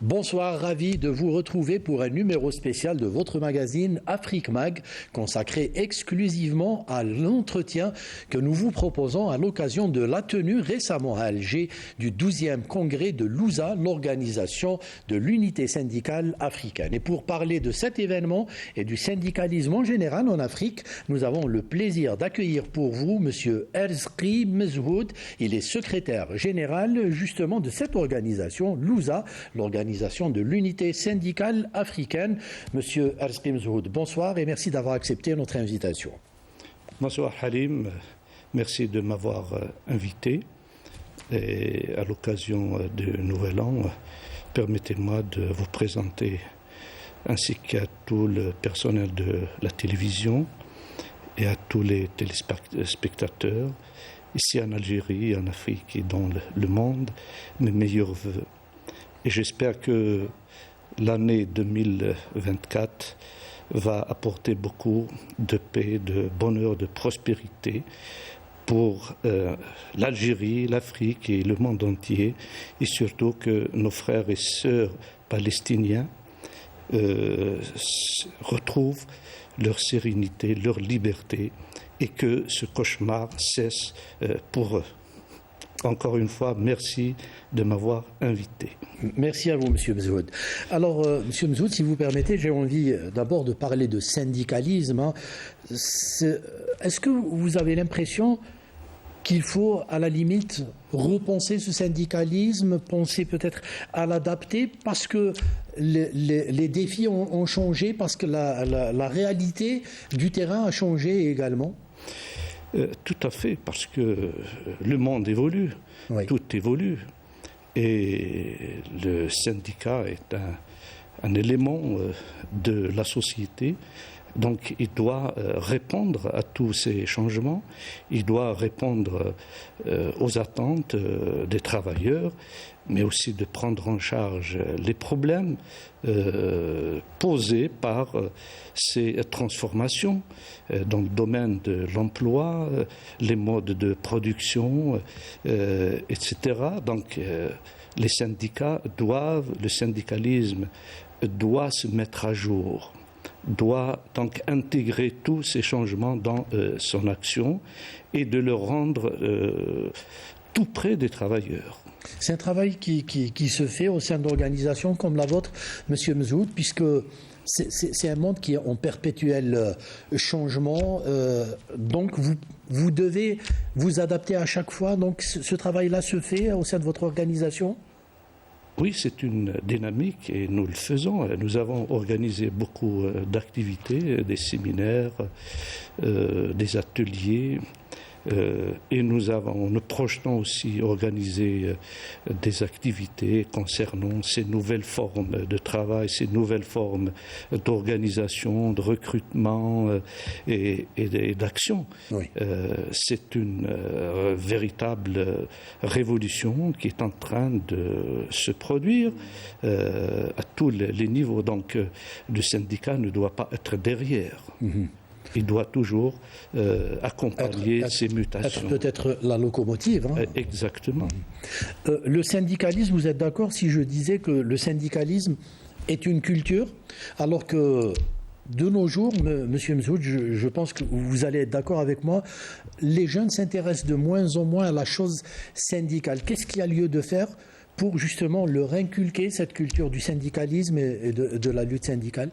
Bonsoir, ravi de vous retrouver pour un numéro spécial de votre magazine Afrique Mag, consacré exclusivement à l'entretien que nous vous proposons à l'occasion de la tenue récemment à Alger du 12e congrès de l'USA, l'organisation de l'unité syndicale africaine. Et pour parler de cet événement et du syndicalisme en général en Afrique, nous avons le plaisir d'accueillir pour vous M. Erzki Mezhoud. Il est secrétaire général justement de cette organisation, l'USA, l'organisation de l'unité syndicale africaine. Monsieur Erzki Mezhoud, bonsoir et merci d'avoir accepté notre invitation. Bonsoir Halim, merci de m'avoir invité. Et à l'occasion du Nouvel An, permettez-moi de vous présenter, ainsi qu'à tout le personnel de la télévision et à tous les téléspectateurs, ici en Algérie, en Afrique et dans le monde, mes meilleurs vœux. Et j'espère que l'année 2024 va apporter beaucoup de paix, de bonheur, de prospérité pour l'Algérie, l'Afrique et le monde entier, et surtout que nos frères et sœurs palestiniens retrouvent leur sérénité, leur liberté, et que ce cauchemar cesse pour eux. Encore une fois, merci de m'avoir invité. Merci à vous, M. Mezhoud. Alors, M. Mezhoud, si vous permettez, j'ai envie d'abord de parler de syndicalisme. Est-ce que vous avez l'impression qu'il faut, à la limite, repenser ce syndicalisme, penser peut-être à l'adapter, parce que les défis ont changé, parce que la réalité du terrain a changé également? Tout à fait, parce que le monde évolue, oui. Tout évolue. Et le syndicat est un élément de la société. Donc il doit répondre à tous ces changements, il doit répondre aux attentes des travailleurs, mais aussi de prendre en charge les problèmes posés par ces transformations dans le domaine de l'emploi, les modes de production, etc. Donc le syndicalisme doit se mettre à jour, doit donc intégrer tous ces changements dans son action et de le rendre tout près des travailleurs. C'est un travail qui se fait au sein d'organisations comme la vôtre, M. Mezhoud, puisque c'est un monde qui est en perpétuel changement. Donc vous devez vous adapter à chaque fois. Donc ce travail-là se fait au sein de votre organisation ? Oui, c'est une dynamique et nous le faisons. Nous avons organisé beaucoup d'activités, des séminaires, des ateliers. Et nous projetons aussi organiser des activités concernant ces nouvelles formes de travail, ces nouvelles formes d'organisation, de recrutement et d'action. Oui. C'est une véritable révolution qui est en train de se produire à tous les niveaux. Donc le syndicat ne doit pas être derrière. Mm-hmm. Il doit toujours accompagner ces mutations. Être peut-être la locomotive. Hein. Exactement. Le syndicalisme, vous êtes d'accord si je disais que le syndicalisme est une culture, alors que de nos jours, M. Mezhoud, je pense que vous allez être d'accord avec moi, les jeunes s'intéressent de moins en moins à la chose syndicale. Qu'est-ce qu'il y a lieu de faire pour justement leur inculquer cette culture du syndicalisme et de la lutte syndicale ?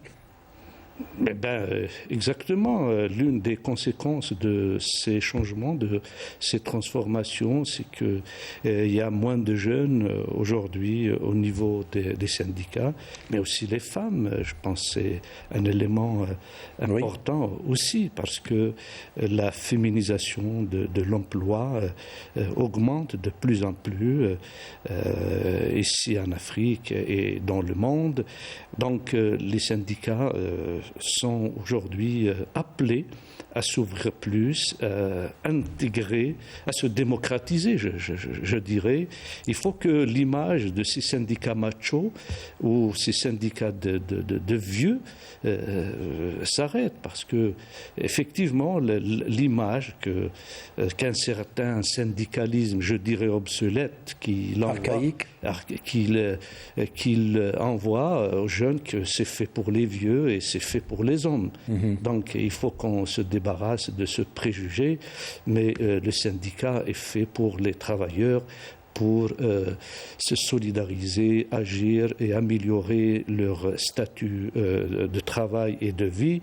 Exactement. L'une des conséquences de ces changements, de ces transformations, c'est qu'il y a moins de jeunes aujourd'hui au niveau des syndicats, mais aussi les femmes. Je pense que c'est un élément important aussi, parce que la féminisation de l'emploi augmente de plus en plus ici en Afrique et dans le monde. Donc les syndicats sont aujourd'hui appelés à s'ouvrir plus, à intégrer, à se démocratiser, je dirais. Il faut que l'image de ces syndicats machos ou ces syndicats de vieux s'arrête, parce que effectivement l'image qu'un certain syndicalisme, je dirais obsolète, archaïque, qu'il envoie aux jeunes, que c'est fait pour les vieux et c'est fait pour les hommes. Donc il faut qu'on se débarrasse de ce préjugé, mais le syndicat est fait pour les travailleurs, pour se solidariser, agir et améliorer leur statut de travail et de vie,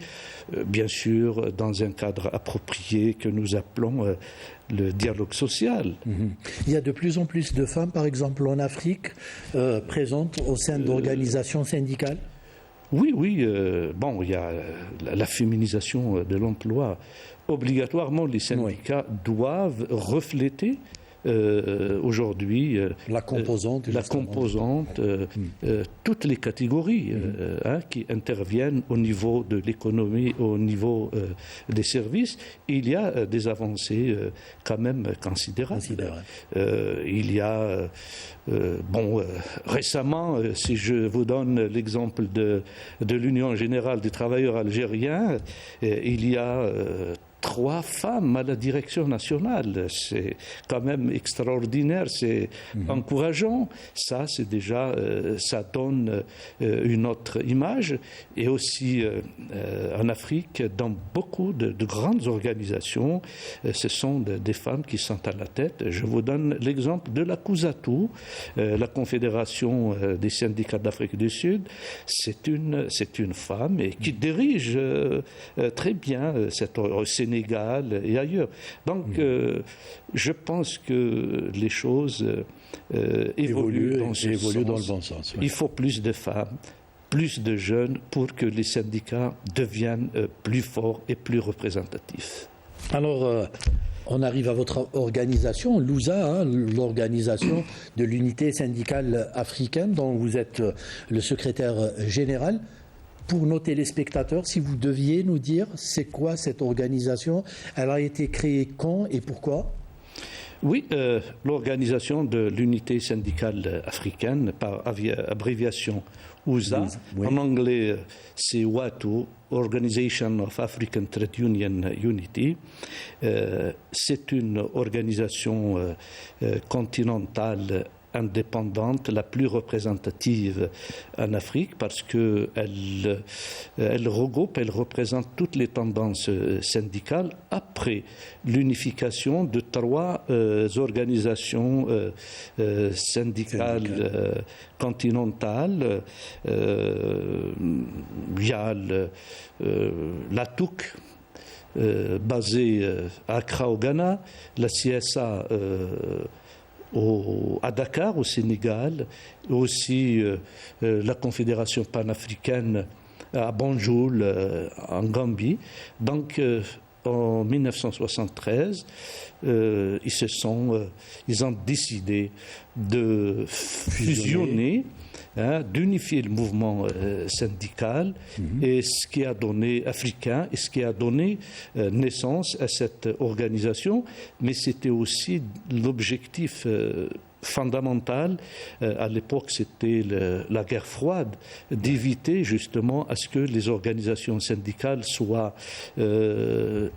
bien sûr dans un cadre approprié que nous appelons le dialogue social. Il y a de plus en plus de femmes, par exemple en Afrique, présentes au sein d'organisations syndicales? Oui, bon, il y a la féminisation de l'emploi. Obligatoirement, les syndicats doivent refléter aujourd'hui la composante, toutes les catégories qui interviennent au niveau de l'économie, au niveau des services. Il y a des avancées quand même considérables. Il y a récemment, si je vous donne l'exemple de l'Union générale des travailleurs algériens, il y a 3 femmes à la direction nationale. C'est quand même extraordinaire, c'est encourageant. Ça, c'est déjà, ça donne une autre image. Et aussi en Afrique, dans beaucoup de grandes organisations, ce sont des femmes qui sont à la tête. Je vous donne l'exemple de la COUSATOU, la Confédération des syndicats d'Afrique du Sud. C'est une femme et qui dirige très bien au Sénégal et ailleurs. Donc, je pense que les choses évoluent dans ce sens. Dans le bon sens. Il faut plus de femmes, plus de jeunes pour que les syndicats deviennent plus forts et plus représentatifs. Alors, on arrive à votre organisation, l'USA, l'organisation de l'unité syndicale africaine, dont vous êtes le secrétaire général. Pour nos téléspectateurs, si vous deviez nous dire c'est quoi cette organisation, elle a été créée quand et pourquoi? Oui, l'organisation de l'unité syndicale africaine, par abréviation USA, en anglais c'est WATU, Organisation of African Trade Union Unity. C'est une organisation continentale indépendante, la plus représentative en Afrique, parce qu'elle regroupe, elle représente toutes les tendances syndicales après l'unification de 3 organisations syndicales continentales. Il y a la TOUC, basée à Accra au Ghana, la CSA à Dakar, au Sénégal, et aussi la Confédération panafricaine à Banjul, en Gambie. Donc, en 1973, ils ont décidé de fusionner, d'unifier le mouvement syndical, et ce qui a donné africain, et ce qui a donné naissance à cette organisation. Mais c'était aussi l'objectif fondamental. À l'époque, c'était la guerre froide, d'éviter justement à ce que les organisations syndicales soient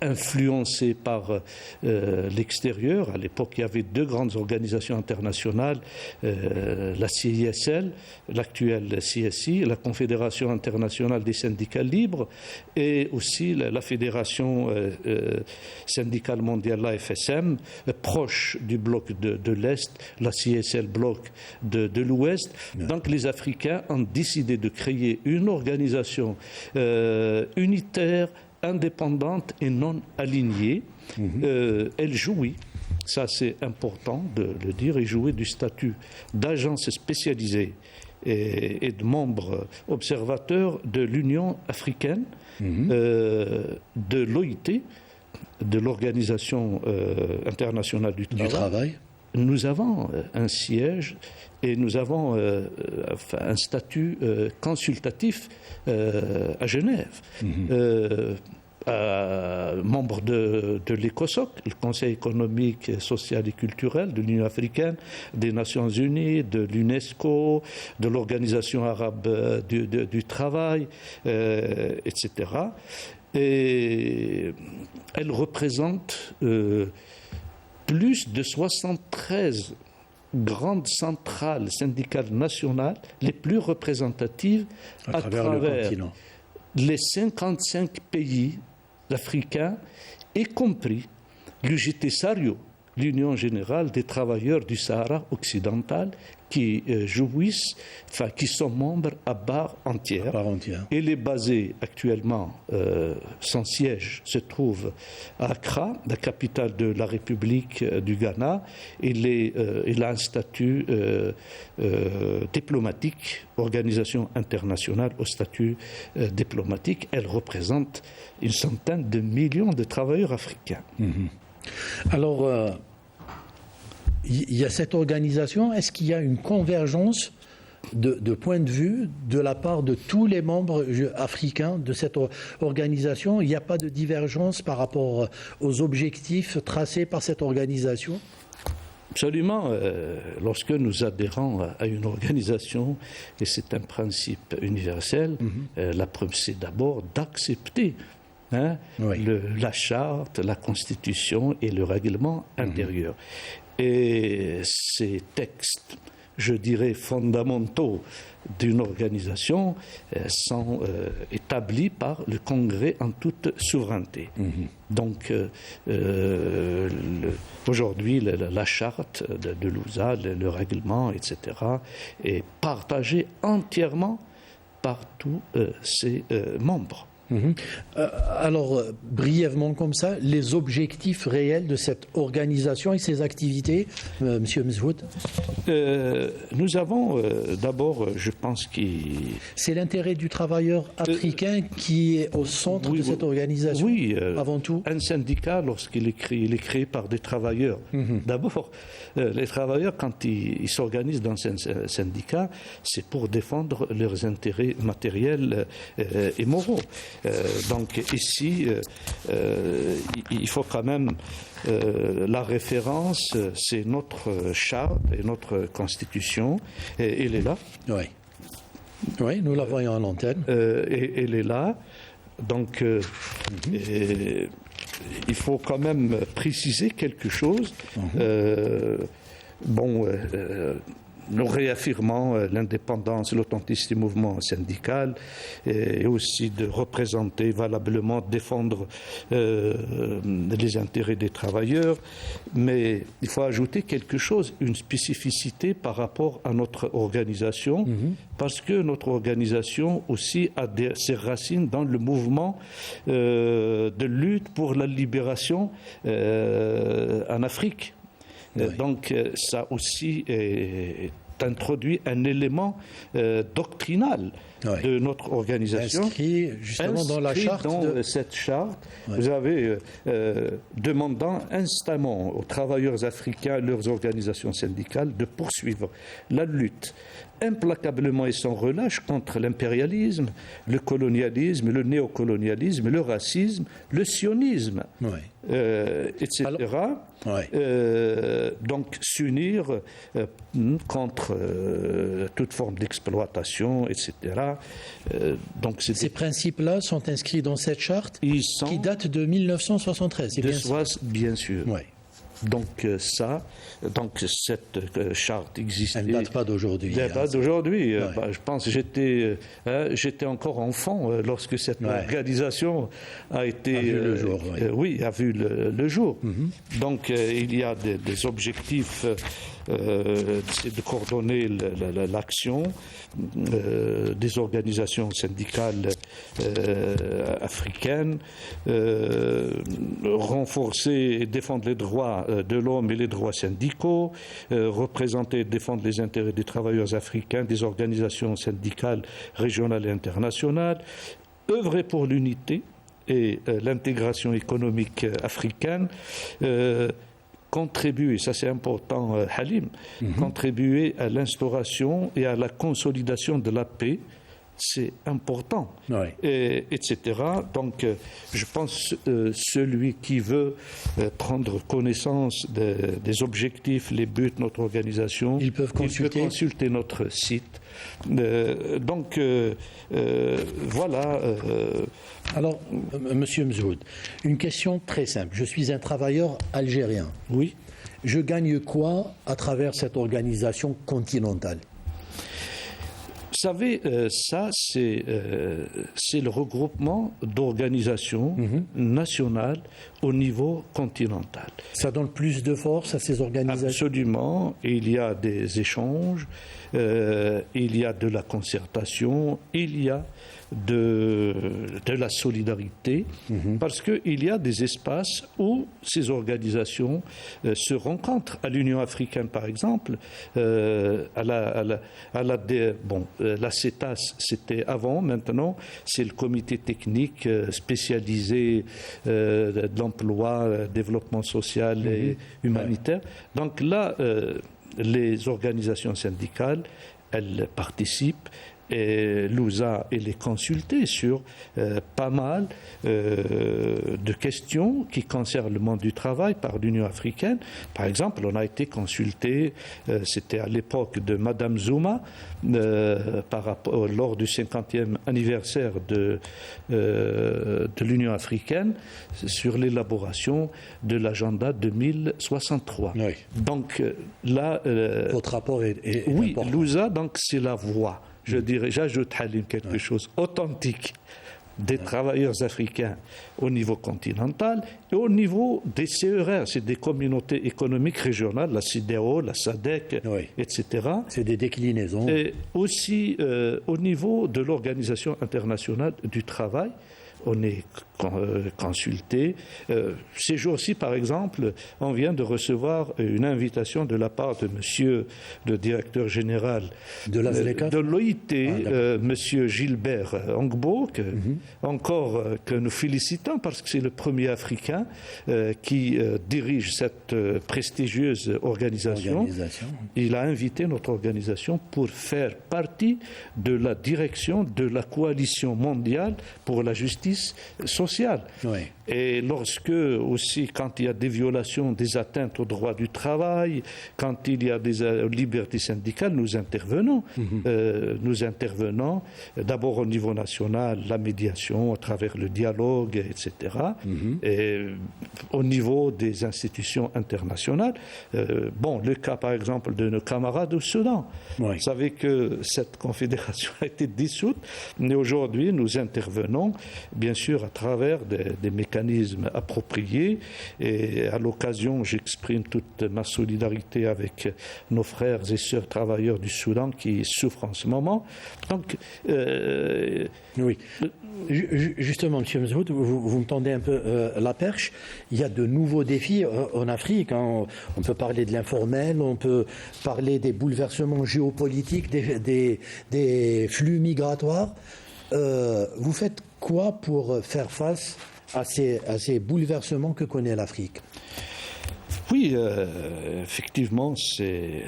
influencées par l'extérieur. À l'époque, il y avait 2 grandes organisations internationales, la CISL, l'actuelle CSI, la Confédération internationale des syndicats libres, et aussi la Fédération syndicale mondiale, la FSM, proche du bloc de l'Est, la CSL bloc de l'Ouest. Donc les Africains ont décidé de créer une organisation unitaire, indépendante et non alignée. Elle jouit, ça c'est important de le dire, elle jouit du statut d'agence spécialisée et de membres observateurs de l'Union africaine, de l'OIT, de l'Organisation internationale du travail. nous avons un siège et nous avons un statut consultatif à Genève. Membre de l'ECOSOC, le Conseil économique, social et culturel de l'Union africaine, des Nations unies, de l'UNESCO, de l'Organisation arabe du travail, etc. Et elle représente plus de 73 grandes centrales syndicales nationales, les plus représentatives à travers le continent. Les 55 pays africains, y compris l'UGT Sario, l'Union générale des travailleurs du Sahara occidental, qui qui sont membres à part entière. Elle est basée actuellement, son siège se trouve à Accra, la capitale de la République du Ghana. Il a un statut diplomatique, organisation internationale au statut diplomatique. Elle représente une centaine de millions de travailleurs africains. Alors, il y a cette organisation. Est-ce qu'il y a une convergence de points de vue de la part de tous les membres africains de cette organisation? Il n'y a pas de divergence par rapport aux objectifs tracés par cette organisation? Absolument. Lorsque nous adhérons à une organisation, et c'est un principe universel, c'est d'abord d'accepter la charte, la constitution et le règlement intérieur. Et ces textes, je dirais, fondamentaux d'une organisation sont établis par le Congrès en toute souveraineté. Donc, aujourd'hui, la charte de l'USA, le règlement, etc., est partagée entièrement par tous ses membres. Alors, brièvement comme ça, les objectifs réels de cette organisation et ses activités, Monsieur Mzoud? Nous avons d'abord, je pense c'est l'intérêt du travailleur africain qui est au centre de cette organisation, avant tout. Un syndicat, lorsqu'il est créé, il est créé par des travailleurs. D'abord, les travailleurs, quand ils s'organisent dans un syndicat, c'est pour défendre leurs intérêts matériels et moraux. Donc ici, il faut quand même la référence, c'est notre charte et notre constitution, et elle est là. Oui, nous la voyons en antenne. Et elle est là, donc il faut quand même préciser quelque chose. Nous réaffirmons l'indépendance, l'authenticité du mouvement syndical et aussi de représenter valablement, défendre les intérêts des travailleurs. Mais il faut ajouter quelque chose, une spécificité par rapport à notre organisation, parce que notre organisation aussi a ses racines dans le mouvement de lutte pour la libération en Afrique. Donc ça aussi introduit un élément doctrinal de notre organisation. Inscrit justement dans la charte. Dans cette charte, vous avez demandant instamment aux travailleurs africains et leurs organisations syndicales de poursuivre la lutte implacablement et sans relâche contre l'impérialisme, le colonialisme, le néocolonialisme, le racisme, le sionisme, etc. Donc s'unir contre toute forme d'exploitation, etc. Donc ces principes-là sont inscrits dans cette charte qui date de 1973. C'est bien sûr. Donc cette charte existait. Elle ne date pas d'aujourd'hui. Elle ne date pas d'aujourd'hui. Je pense que j'étais encore enfant lorsque cette organisation a été... A vu le jour. A vu le jour. Donc il y a des objectifs, c'est de coordonner l'action des organisations syndicales africaines, renforcer et défendre les droits de l'homme et les droits syndicaux, représenter et défendre les intérêts des travailleurs africains, des organisations syndicales régionales et internationales, œuvrer pour l'unité et l'intégration économique africaine, contribuer, ça c'est important, Halim, contribuer à l'instauration et à la consolidation de la paix, c'est important, etc. Donc, je pense celui qui veut prendre connaissance des objectifs, les buts de notre organisation, il peut consulter notre site. Voilà. Alors, Monsieur Mzoud, une question très simple. Je suis un travailleur algérien. Oui. Je gagne quoi à travers cette organisation continentale ? Vous savez, ça, c'est le regroupement d'organisations nationales au niveau continental. Ça donne plus de force à ces organisations ? Absolument. Il y a des échanges, il y a de la concertation, il y a de la solidarité, parce qu'il y a des espaces où ces organisations se rencontrent. À l'Union africaine, par exemple, la CETAS, c'était avant, maintenant, c'est le comité technique spécialisé de l'emploi, développement social et humanitaire. Donc là, les organisations syndicales, elles participent. Et l'USA est consultée sur pas mal de questions qui concernent le monde du travail par l'Union africaine. Par exemple, on a été consulté, c'était à l'époque de Madame Zuma, lors du 50e anniversaire de l'Union africaine, sur l'élaboration de l'agenda 2063. Oui. Donc là... votre rapport est oui, important. l'USA, donc, c'est la voix. Je dirais, j'ajoute, Halim, quelque chose authentique des travailleurs africains au niveau continental et au niveau des CERR, c'est des communautés économiques régionales, la CEDEAO, la SADC, etc. C'est des déclinaisons. Et aussi au niveau de l'Organisation internationale du travail, on est consulté. Ces jours-ci, par exemple, on vient de recevoir une invitation de la part de monsieur le directeur général de l'OIT, monsieur Gilbert Ongbo, que nous félicitons parce que c'est le premier Africain qui dirige cette prestigieuse organisation. Il a invité notre organisation pour faire partie de la direction de la coalition mondiale pour la justice sociale. Oui. Et lorsque aussi, quand il y a des violations, des atteintes aux droits du travail, quand il y a des libertés syndicales, nous intervenons. Nous intervenons d'abord au niveau national, la médiation à travers le dialogue, etc. Et au niveau des institutions internationales, le cas par exemple de nos camarades au Soudan. Vous savez que cette confédération a été dissoute, mais aujourd'hui nous intervenons bien sûr à travers des mécanismes appropriés, et à l'occasion j'exprime toute ma solidarité avec nos frères et sœurs travailleurs du Soudan qui souffrent en ce moment. Donc oui. Justement, M. Mzoud, vous me tendez un peu la perche. Il y a de nouveaux défis en Afrique. On peut parler de l'informel, on peut parler des bouleversements géopolitiques, des flux migratoires. Vous faites quoi pour faire face à ces bouleversements que connaît l'Afrique ? Oui, effectivement, c'est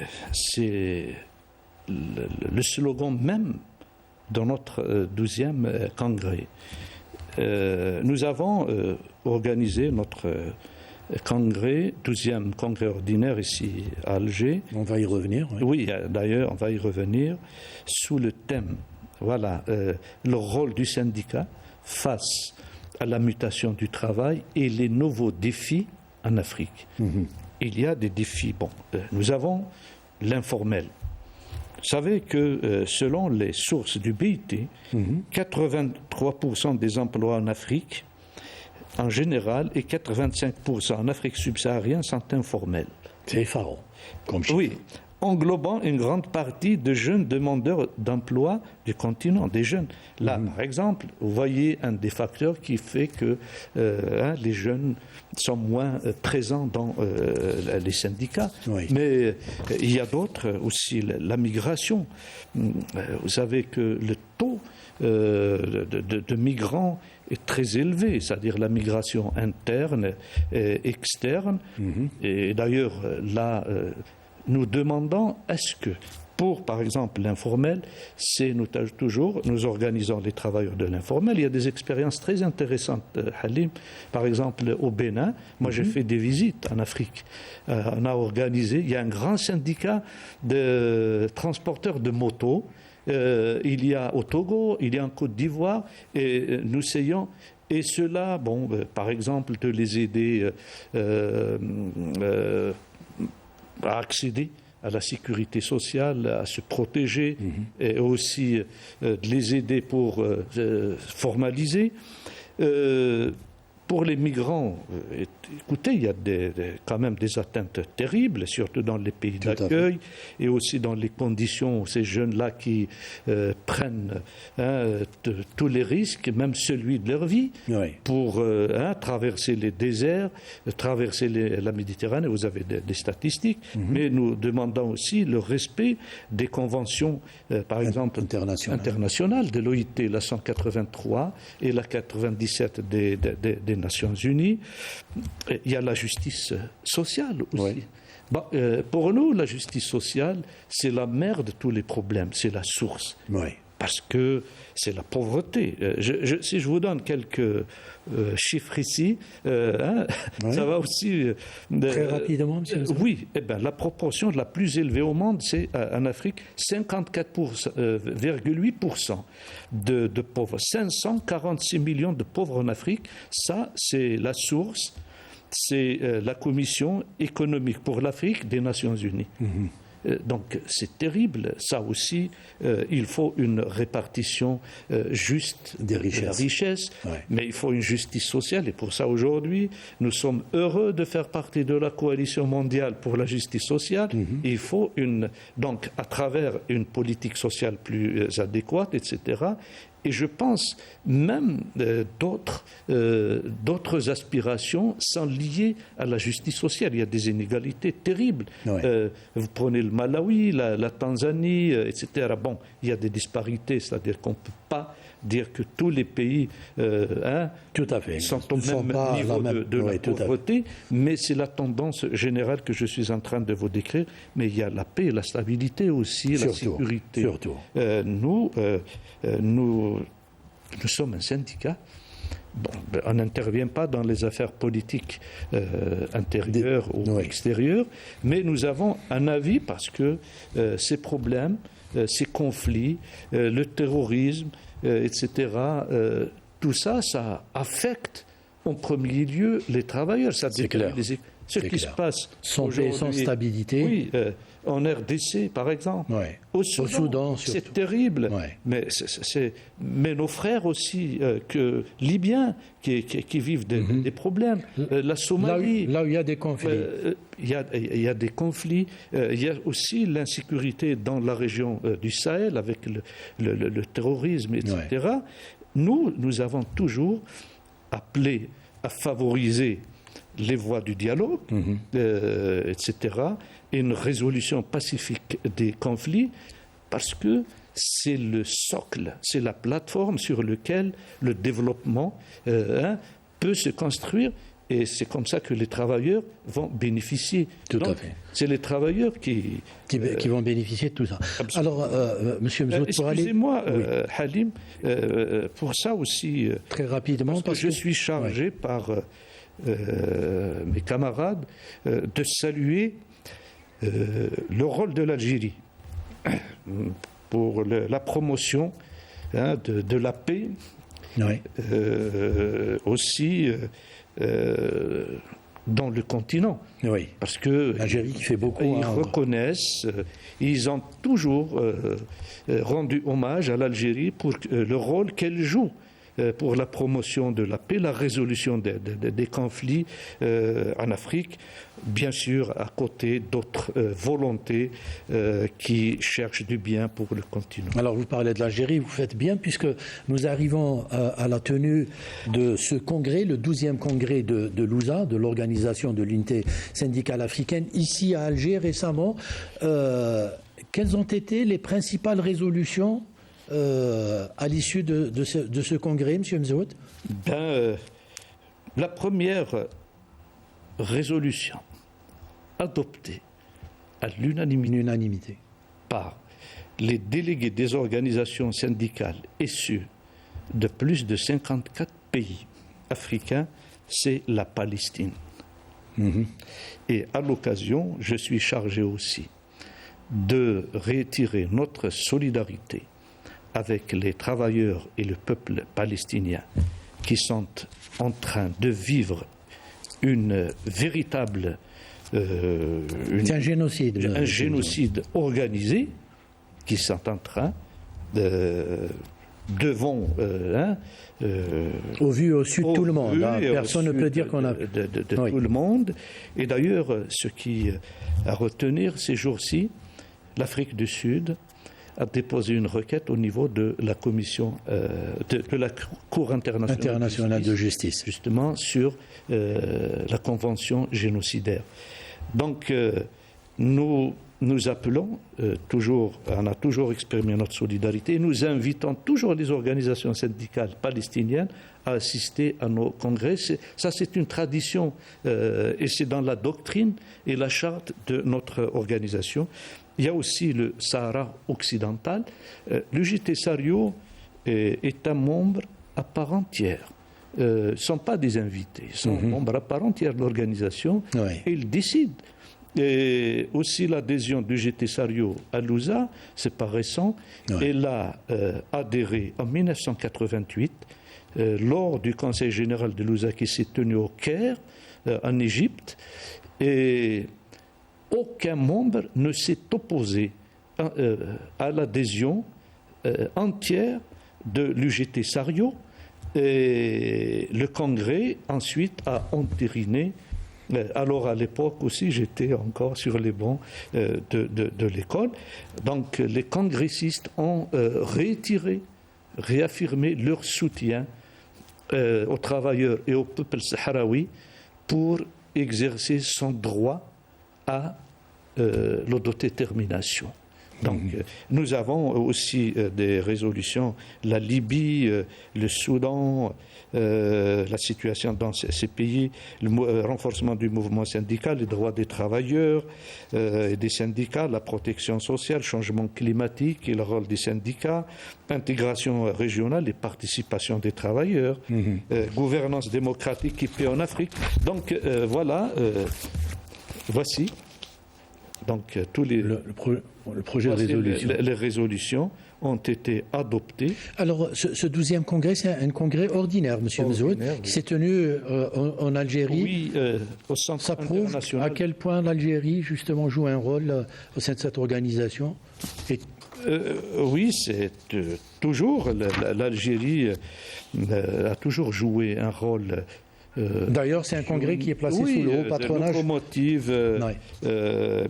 le slogan même de notre 12e congrès. Nous avons organisé notre congrès, 12e congrès ordinaire ici à Alger. On va y revenir. Oui, d'ailleurs, on va y revenir, sous le thème, le rôle du syndicat face à la mutation du travail et les nouveaux défis en Afrique. Il y a des défis. Nous avons l'informel. Vous savez que selon les sources du BIT, 83% des emplois en Afrique, en général, et 85% en Afrique subsaharienne sont informels. C'est effarant, comme chiffre. Oui, englobant une grande partie de jeunes demandeurs d'emploi du continent, des jeunes. Là, par exemple, vous voyez un des facteurs qui fait que les jeunes sont moins présents dans les syndicats. Oui. Mais il y a d'autres aussi, la migration. Vous savez que le taux de migrants est très élevé, c'est-à-dire la migration interne et externe. Et d'ailleurs, là, nous demandons est-ce que, pour, par exemple, l'informel, nous organisons les travailleurs de l'informel. Il y a des expériences très intéressantes, Halim. Par exemple, au Bénin, moi j'ai fait des visites en Afrique. On a organisé, il y a un grand syndicat de transporteurs de motos. Il y a au Togo, il y a en Côte d'Ivoire, et nous essayons. Et cela, par exemple, de les aider à accéder à la sécurité sociale, à se protéger, et aussi de les aider pour formaliser. Pour les migrants, écoutez, il y a quand même des atteintes terribles, surtout dans les pays d'accueil et aussi dans les conditions où ces jeunes-là qui prennent tous les risques, même celui de leur vie, pour traverser les déserts, traverser la Méditerranée. Vous avez des statistiques, mais nous demandons aussi le respect des conventions, par exemple, internationales de l'OIT, la 183 et la 97 des Nations Unies. Il y a la justice sociale aussi. Pour nous, la justice sociale, c'est la mère de tous les problèmes, c'est la source. Parce que c'est la pauvreté. Si je vous donne quelques chiffres ici, ça va aussi... Très rapidement, monsieur. Oui, la proportion la plus élevée au monde, c'est en Afrique, 54,8% de pauvres. 546 millions de pauvres en Afrique, ça, c'est la source, c'est la Commission économique pour l'Afrique des Nations Unies. Donc c'est terrible. Ça aussi, il faut une répartition juste des de la richesse, mais il faut une justice sociale. Et pour ça, aujourd'hui, nous sommes heureux de faire partie de la coalition mondiale pour la justice sociale. Il faut donc à travers une politique sociale plus adéquate, etc. Et je pense même d'autres aspirations sont liées à la justice sociale. Il y a des inégalités terribles. Vous prenez le Malawi, la Tanzanie, etc. Bon, il y a des disparités, c'est-à-dire qu'on ne peut pas dire que tous les pays tout à fait. sont au même niveau de la pauvreté, mais c'est la tendance générale que je suis en train de vous décrire. Mais il y a la paix, la stabilité aussi, la sécurité. Surtout. Nous sommes un syndicat. On n'intervient pas dans les affaires politiques intérieures ou extérieures, mais nous avons un avis parce que ces problèmes, ces conflits, le terrorisme, etc., tout ça, ça affecte en premier lieu les travailleurs. Ça détruit ce qui se passe sans paix, sans stabilité. Oui, en RDC, par exemple. Au Soudan, c'est terrible. Mais nos frères aussi, libyens, qui vivent des problèmes. La Somalie. Là où il y a des conflits. Il y a des conflits. Il y a aussi l'insécurité dans la région du Sahel, avec le terrorisme, etc. Nous avons toujours appelé à favoriser les voies du dialogue, etc., et une résolution pacifique des conflits, parce que c'est le socle, c'est la plateforme sur laquelle le développement peut se construire, et c'est comme ça que les travailleurs vont bénéficier. Tout à fait. C'est les travailleurs qui vont bénéficier de tout ça. Absolument. Alors, Monsieur Mzout, pour aller... Excusez-moi, Halim, pour ça aussi... Très rapidement, parce que je suis chargé par... mes camarades, de saluer le rôle de l'Algérie pour la promotion de la paix, aussi dans le continent. Parce que l'Algérie qui fait beaucoup. Ils reconnaissent, ils ont toujours rendu hommage à l'Algérie pour le rôle qu'elle joue pour la promotion de la paix, la résolution des conflits en Afrique, bien sûr à côté d'autres volontés qui cherchent du bien pour le continent. Alors vous parlez de l'Algérie, vous faites bien, puisque nous arrivons à la tenue de ce congrès, le 12e congrès de l'OUSA, de l'Organisation de l'Unité syndicale africaine, ici à Alger récemment. Quelles ont été les principales résolutions à l'issue de ce congrès, M. Mzoud? La première résolution adoptée à l'unanimité par les délégués des organisations syndicales issues de plus de 54 pays africains, c'est la Palestine. Et à l'occasion, je suis chargé aussi de réitérer notre solidarité avec les travailleurs et le peuple palestinien qui sont en train de vivre une véritable... c'est un génocide. Un génocide organisé qui sont en train devant... au vu, au su de tout le monde. Personne ne peut dire qu'on a... De tout le monde. Et d'ailleurs, ce qui à retenir ces jours-ci, l'Afrique du Sud a déposé une requête au niveau de la commission de la Cour internationale de justice, justement sur la convention génocidaire. Donc nous appelons toujours, on a toujours exprimé notre solidarité, nous invitons toujours les organisations syndicales palestiniennes à assister à nos congrès. Ça, c'est une tradition et c'est dans la doctrine et la charte de notre organisation. Il y a aussi le Sahara occidental. L'UJT Sario est un membre à part entière. Ne sont pas des invités, ils sont membres à part entière de l'organisation. Et ils décident. Et aussi l'adhésion du GT Sario à l'USA, c'est pas récent. Elle a adhéré en 1988 lors du Conseil général de l'USA qui s'est tenu au Caire, en Égypte. Et aucun membre ne s'est opposé à l'adhésion entière de l'UGT Sario. Et le Congrès ensuite a entériné. Alors à l'époque aussi, j'étais encore sur les bancs de l'école. Donc les congressistes ont réaffirmé leur soutien aux travailleurs et au peuple sahraoui pour exercer son droit à l'autodétermination. Donc, nous avons aussi des résolutions, la Libye, le Soudan, la situation dans ces pays, le renforcement du mouvement syndical, les droits des travailleurs et des syndicats, la protection sociale, changement climatique et le rôle des syndicats, intégration régionale et participation des travailleurs, gouvernance démocratique et paix en Afrique. Donc, voilà, voici. Donc, tous le projet de résolution. Les résolutions ont été adoptées. Alors, ce 12e congrès, c'est un congrès ordinaire, M. Mzoud, qui s'est tenu en Algérie. Oui, au Centre Ça prouve international. à quel point l'Algérie, justement, joue un rôle au sein de cette organisation. Oui, c'est toujours. L'Algérie a toujours joué un rôle. D'ailleurs, c'est un congrès qui est placé sous le haut patronage. Locomotive,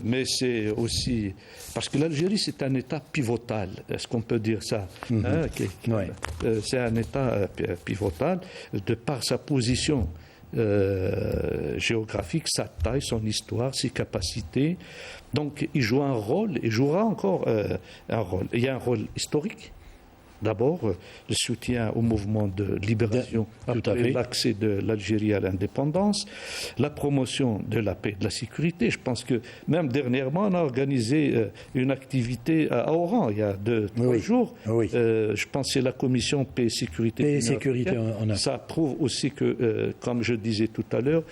mais c'est aussi parce que l'Algérie c'est un État pivotal. Est-ce qu'on peut dire ça? C'est un État pivotal de par sa position géographique, sa taille, son histoire, ses capacités. Donc, il joue un rôle, il jouera encore un rôle. Il y a un rôle historique. D'abord, le soutien au mouvement de libération après l'accès de l'Algérie à l'indépendance, la promotion de la paix et de la sécurité. Je pense que même dernièrement, on a organisé une activité à Oran, il y a 2-3 jours. Je pense que c'est la commission paix et sécurité. Paix et sécurité Ça prouve aussi que, comme je disais tout à l'heure,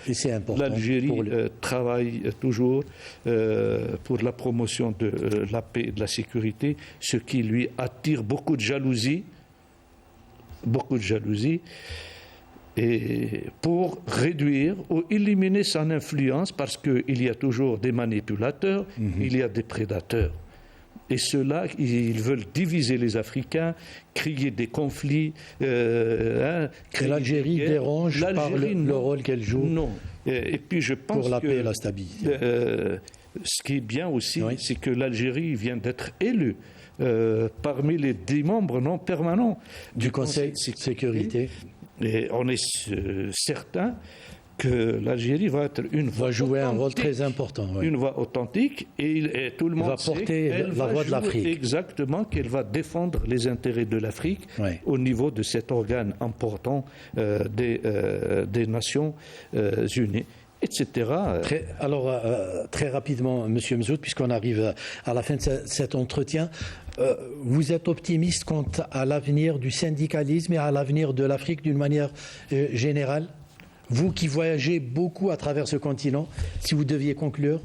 l'Algérie travaille toujours pour la promotion de la paix et de la sécurité, ce qui lui attire beaucoup de jalousie. Et pour réduire ou éliminer son influence, parce qu'il y a toujours des manipulateurs, il y a des prédateurs. Et ceux-là, ils veulent diviser les Africains, créer des conflits. L'Algérie dérange par le rôle qu'elle joue et puis je pense pour la paix et la stabilité. Ce qui est bien aussi, c'est que l'Algérie vient d'être élue parmi les 10 membres non permanents du Conseil de sécurité. Et on est certain que l'Algérie va être une voix va jouer un rôle authentique, très important. Oui. une voix authentique, et tout le monde va sait porter qu'elle la va voix de jouer l'Afrique. exactement, qu'elle va défendre les intérêts de l'Afrique Oui. au niveau de cet organe important des Nations Unies, etc. Très rapidement, Monsieur Mzoud, puisqu'on arrive à la fin de cet entretien, vous êtes optimiste quant à l'avenir du syndicalisme et à l'avenir de l'Afrique d'une manière générale? Vous qui voyagez beaucoup à travers ce continent, si vous deviez conclure?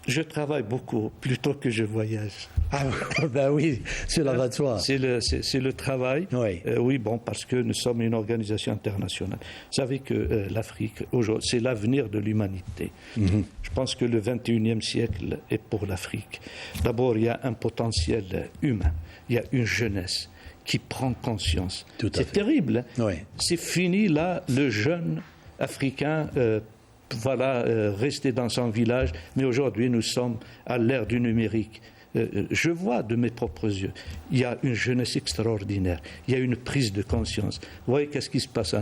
Je travaille beaucoup, plutôt que je voyage. Ah ben oui, cela va de soi. C'est le travail. Oui. Oui, bon, parce que nous sommes une organisation internationale. Vous savez que l'Afrique, aujourd'hui, c'est l'avenir de l'humanité. Mm-hmm. Je pense que le 21e siècle est pour l'Afrique. D'abord, il y a un potentiel humain. Il y a une jeunesse qui prend conscience. C'est terrible. Hein? Oui. C'est fini, là, le jeune africain rester dans son village, mais aujourd'hui nous sommes à l'ère du numérique. Je vois de mes propres yeux, il y a une jeunesse extraordinaire, il y a une prise de conscience. Vous voyez qu'est-ce qui se passe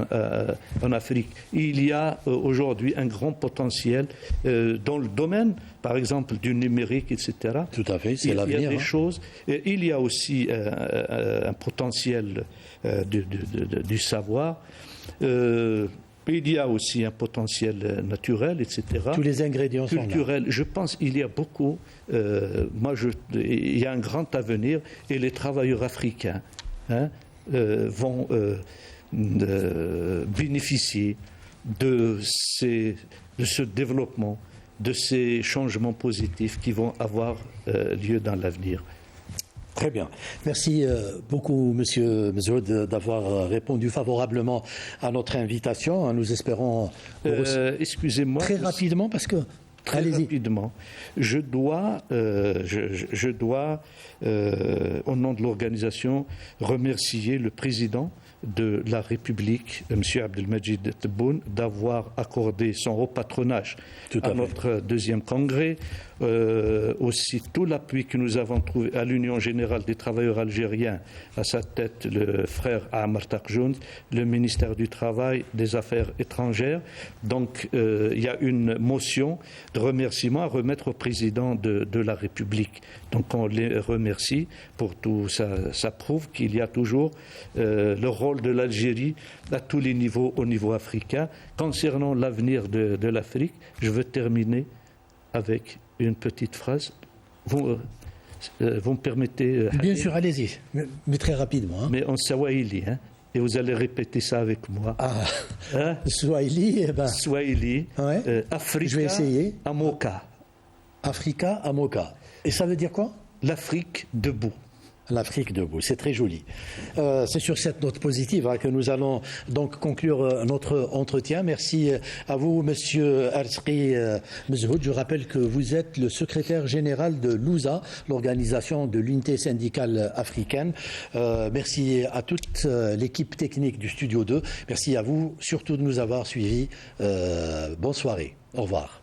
en Afrique? Il y a aujourd'hui un grand potentiel dans le domaine, par exemple, du numérique, etc. Tout à fait, c'est l'avenir. Il y a des choses. Il y a aussi un potentiel du savoir. Il y a aussi un potentiel naturel, etc. Tous les ingrédients culturel. Je pense qu'il y a beaucoup. Il y a un grand avenir et les travailleurs africains vont bénéficier de ce développement, de ces changements positifs qui vont avoir lieu dans l'avenir. Très bien. Merci beaucoup, Monsieur Mzoud, d'avoir répondu favorablement à notre invitation. Nous espérons... Excusez-moi. Très rapidement, parce que... Très rapidement. Je dois, au nom de l'organisation, remercier le président de la République, M. Abdelmajid Tebboune, d'avoir accordé son haut patronage à notre deuxième congrès. Aussi tout l'appui que nous avons trouvé à l'Union générale des travailleurs algériens, à sa tête le frère Aamar Takjoun, le ministère du Travail, des Affaires étrangères. Donc il y a une motion de remerciement à remettre au président de la République. Donc on les remercie pour tout ça. Ça prouve qu'il y a toujours le rôle de l'Algérie à tous les niveaux, au niveau africain. Concernant l'avenir de l'Afrique, je veux terminer avec une petite phrase. Vous me permettez? Bien sûr, allez-y, mais très rapidement. Mais en swahili, et vous allez répéter ça avec moi. Swahili, Swahili, ouais. Africa, je vais essayer. Amoka. Africa Amoka. Et ça veut dire quoi? L'Afrique debout. L'Afrique debout, c'est très joli. C'est sur cette note positive que nous allons donc conclure notre entretien. Merci à vous, Monsieur Arsri Mzoud. Je rappelle que vous êtes le secrétaire général de l'USA, l'organisation de l'unité syndicale africaine. Merci à toute l'équipe technique du Studio 2. Merci à vous surtout de nous avoir suivis. Bonne soirée. Au revoir.